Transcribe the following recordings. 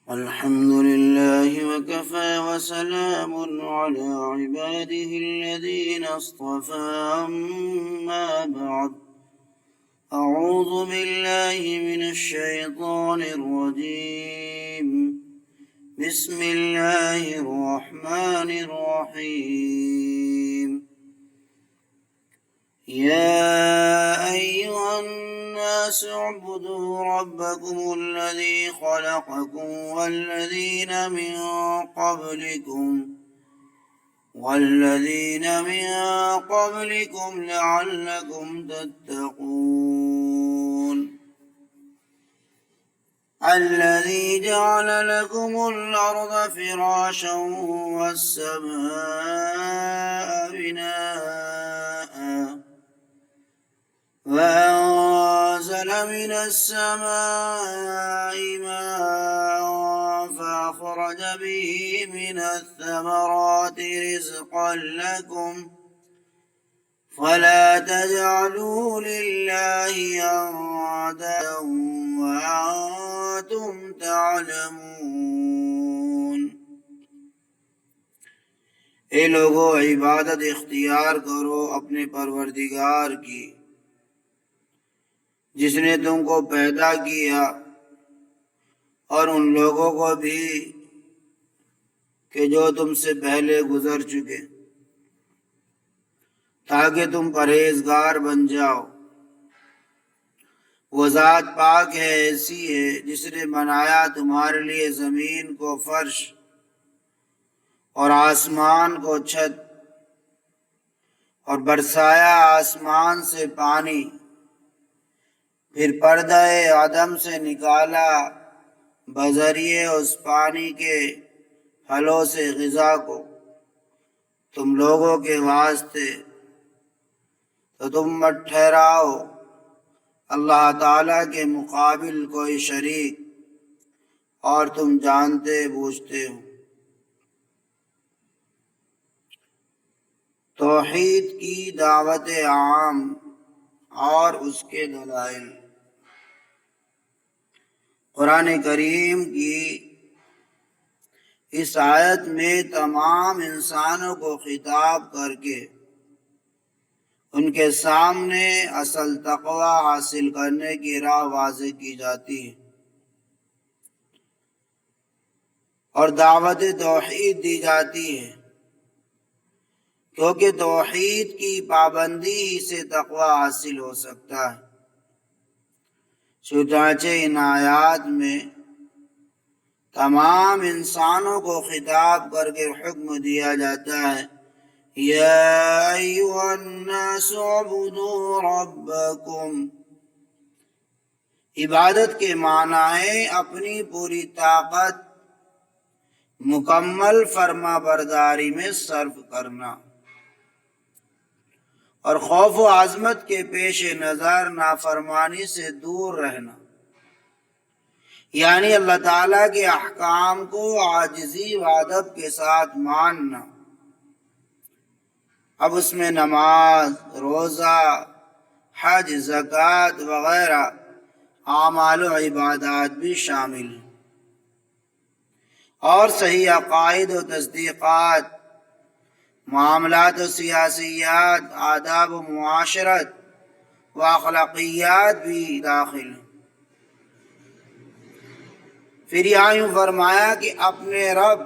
الحمد لله وكفى وسلام على عباده الذين اصطفى أما بعد أعوذ بالله من الشيطان الرجيم بسم الله الرحمن الرحيم يا أيها الناس اعبدوا ربكم الذي خلقكم والذين من قبلكم لعلكم تتقون الذي جعل لكم الأرض فراشا والسماء بناء وأنزل من السماء ماء فأخرج به من الثمرات رزقا لكم فلا تجعلوا لله أندادا وأنتم تعلمون۔ اے لوگو، عبادت اختیار کرو اپنے پروردگار کی جس نے تم کو پیدا کیا اور ان لوگوں کو بھی کہ جو تم سے پہلے گزر چکے، تاکہ تم پرہیزگار بن جاؤ۔ وہ ذات پاک ہے، ایسی ہے جس نے بنایا تمہارے لیے زمین کو فرش اور آسمان کو چھت، اور برسایا آسمان سے پانی، پھر پردہ عدم سے نکالا بذریعے اس پانی کے پھلوں سے غذا کو تم لوگوں کے واسطے، تو تم مت ٹھہراؤ اللہ تعالیٰ کے مقابل کوئی شریک، اور تم جانتے بوجھتے ہو۔ توحید کی دعوت عام اور اس کے دلائل۔ قرآن کریم کی اس آیت میں تمام انسانوں کو خطاب کر کے ان کے سامنے اصل تقوی حاصل کرنے کی راہ واضح کی جاتی ہے اور دعوت توحید دی جاتی ہے، کیونکہ توحید کی پابندی ہی سے تقوی حاصل ہو سکتا ہے۔ چنانچہ ان آیات میں تمام انسانوں کو خطاب کر کے حکم دیا جاتا ہے، یا ایھا الناس اعبدوا ربکم۔ عبادت کے معنی ہے اپنی پوری طاقت مکمل فرما برداری میں صرف کرنا اور خوف و عظمت کے پیش نظر نافرمانی سے دور رہنا، یعنی اللہ تعالیٰ کے احکام کو عاجزی و ادب کے ساتھ ماننا۔ اب اس میں نماز، روزہ، حج، زکوٰۃ وغیرہ اعمال و عبادات بھی شامل ہیں، اور صحیح عقائد و تصدیقات، معاملات و سیاسیات، آداب و معاشرت و اخلاقیات بھی داخل ہیں۔ پھر یہاں یوں فرمایا کہ اپنے رب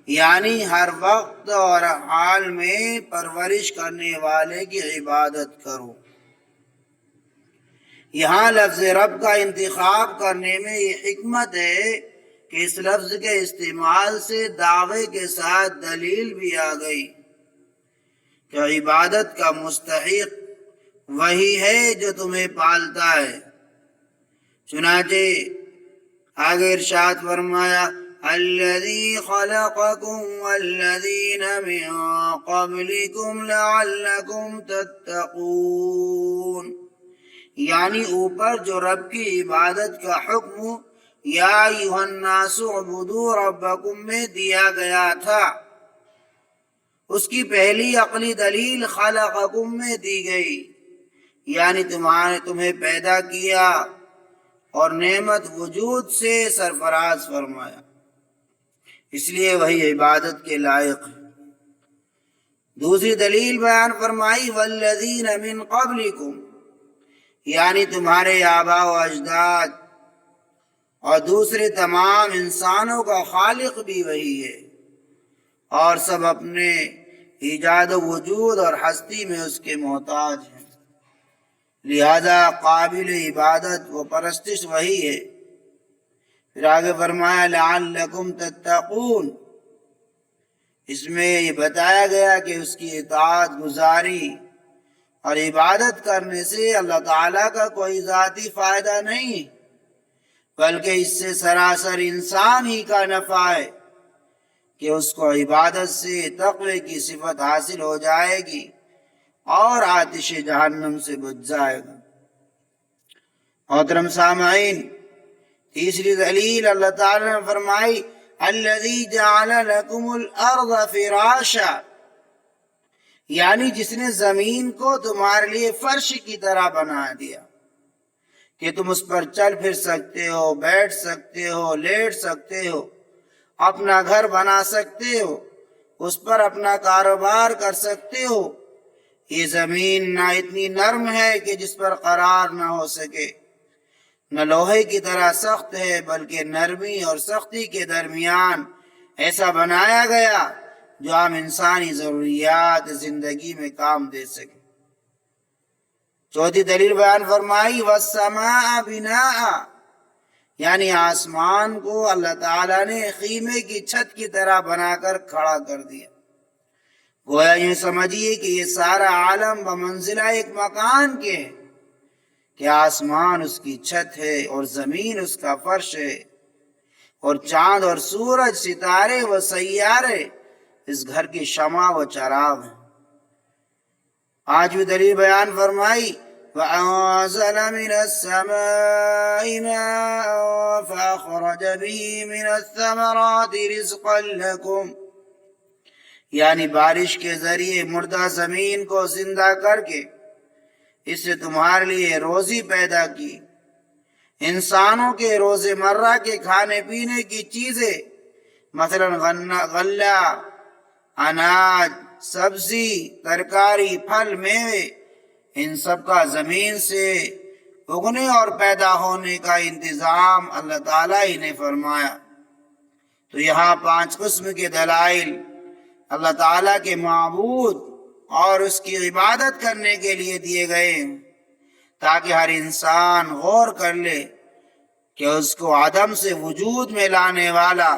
یعنی ہر وقت اور حال میں پرورش کرنے والے کی عبادت کرو۔ یہاں لفظ رب کا انتخاب کرنے میں یہ حکمت ہے کہ اس لفظ کے استعمال سے دعوے کے ساتھ دلیل بھی آ گئی کہ عبادت کا مستحق وہی ہے جو تمہیں پالتا ہے۔ چنانچہ آگے ارشاد فرمایا، الذی خلقکم والذین من قبلکم لعلکم تتقون، یعنی اوپر جو رب کی عبادت کا حکم یا ایھا الناس اعبدوا ربکم میں دیا گیا تھا، اس کی پہلی عقلی دلیل خلقکم میں دی گئی، یعنی تمہیں پیدا کیا اور نعمت وجود سے سرفراز فرمایا، اس لیے وہی عبادت کے لائق ہے۔ دوسری دلیل بیان فرمائی والذین من قبلکم، یعنی تمہارے آباء و اجداد اور دوسرے تمام انسانوں کا خالق بھی وہی ہے، اور سب اپنے ایجاد و وجود اور ہستی میں اس کے محتاج ہیں، لہذا قابل عبادت و پرستش وہی ہے۔ پھر آگے فرمایا لعلکم تتقون، اس میں یہ بتایا گیا کہ اس کی اطاعت گزاری اور عبادت کرنے سے اللہ تعالیٰ کا کوئی ذاتی فائدہ نہیں، بلکہ اس سے سراسر انسان ہی کا نفع ہے کہ اس کو عبادت سے تقوی کی صفت حاصل ہو جائے گی اور آتش جہنم سے بچ جائے گا۔ محترم سامعین، تیسری دلیل اللہ تعالیٰ نے فرمائی الذی جعل لکم الارض فراشا، یعنی جس نے زمین کو تمہارے لیے فرش کی طرح بنا دیا کہ تم اس پر چل پھر سکتے ہو، بیٹھ سکتے ہو، لیٹ سکتے ہو، اپنا گھر بنا سکتے ہو، اس پر اپنا کاروبار کر سکتے ہو۔ یہ زمین نہ اتنی نرم ہے کہ جس پر قرار نہ ہو سکے، نہ لوہے کی طرح سخت ہے، بلکہ نرمی اور سختی کے درمیان ایسا بنایا گیا جو عام انسانی ضروریات زندگی میں کام دے سکے۔ چوتھی دلیل بیان فرمائی والسماء بناء، یعنی آسمان کو اللہ تعالیٰ نے خیمے کی چھت کی طرح بنا کر کھڑا کر دیا۔ گویا یوں سمجھیے کہ یہ سارا عالم بمنزلہ ایک مکان کے ہے، کہ آسمان اس کی چھت ہے اور زمین اس کا فرش ہے، اور چاند اور سورج، ستارے و سیارے اس گھر کی شمع و چراغ ہیں۔ پانچویں دلیل بیان فرمائی وَأَنزَلَ مِنَ السَّمَاءِ مَاءً فَأَخْرَجَ بِهِ مِنَ الثَّمَرَاتِ رِزْقًا لَكُمْ، یعنی بارش کے ذریعے مردہ زمین کو زندہ کر کے اس سے تمہارے لیے روزی پیدا کی۔ انسانوں کے روز مرہ کے کھانے پینے کی چیزیں مثلا غلہ، اناج، سبزی، ترکاری، پھل، میوے، ان سب کا زمین سے اگنے اور پیدا ہونے کا انتظام اللہ تعالیٰ ہی نے فرمایا۔ تو یہاں 5 قسم کے دلائل اللہ تعالیٰ کے معبود اور اس کی عبادت کرنے کے لیے دیے گئے ہیں، تاکہ ہر انسان غور کر لے کہ اس کو عدم سے وجود میں لانے والا،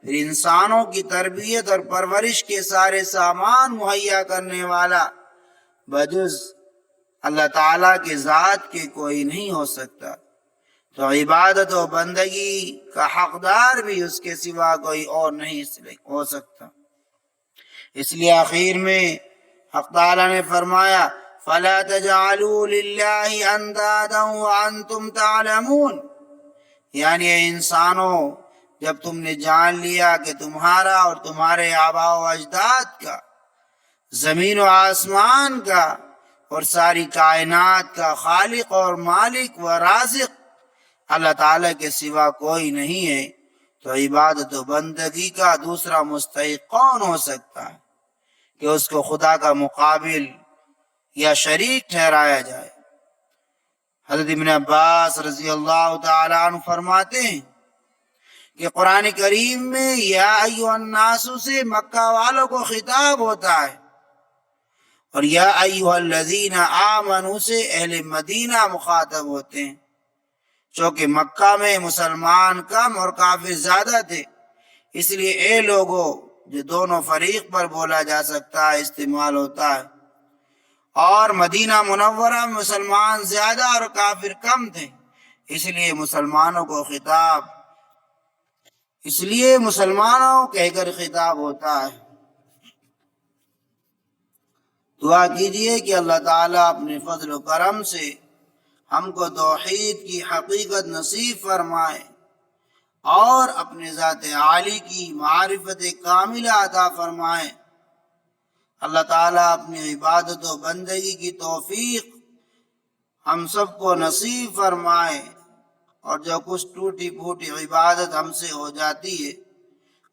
پھر انسانوں کی تربیت اور پرورش کے سارے سامان مہیا کرنے والا بجز اللہ تعالیٰ کے ذات کے کوئی نہیں ہو سکتا، تو عبادت و بندگی کا حقدار بھی اس کے سوا کوئی اور نہیں ہو سکتا۔ اس لیے آخر میں حق تعالیٰ نے فرمایا فَلَا تَجْعَلُوا لِلَّهِ أَنْدَادًا وَأَنْتُمْ تَعْلَمُونَ، یعنی اے انسانوں، جب تم نے جان لیا کہ تمہارا اور تمہارے آباء و اجداد کا، زمین و آسمان کا اور ساری کائنات کا خالق اور مالک و رازق اللہ تعالیٰ کے سوا کوئی نہیں ہے، تو عبادت و بندگی کا دوسرا مستحق کون ہو سکتا ہے کہ اس کو خدا کا مقابل یا شریک ٹھہرایا جائے۔ حضرت ابن عباس رضی اللہ تعالیٰ عنہ فرماتے ہیں کہ قرآن کریم میں یا ایھا الناس سے مکہ والوں کو خطاب ہوتا ہے، اور یا ایھا الذین آمنوا سے اہل مدینہ مخاطب ہوتے ہیں، چونکہ مکہ میں مسلمان کم اور کافر زیادہ تھے، اس لیے اے لوگوں، جو دونوں فریق پر بولا جا سکتا ہے استعمال ہوتا ہے، اور مدینہ منورہ میں مسلمان زیادہ اور کافر کم تھے، اس لیے مسلمانوں کو خطاب، اس لیے مسلمانوں کہہ کر خطاب ہوتا ہے۔ دعا کیجئے کہ اللہ تعالیٰ اپنے فضل و کرم سے ہم کو توحید کی حقیقت نصیب فرمائے اور اپنے ذات عالی کی معرفت کاملہ عطا فرمائے۔ اللہ تعالیٰ اپنی عبادت و بندگی کی توفیق ہم سب کو نصیب فرمائے۔ اور جو کچھ ٹوٹی پھوٹی عبادت ہم سے ہو جاتی ہے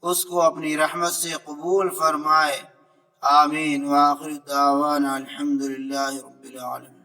اس کو اپنی رحمت سے قبول فرمائے، آمین۔ وآخر دعوانا الحمد للہ رب العالمین۔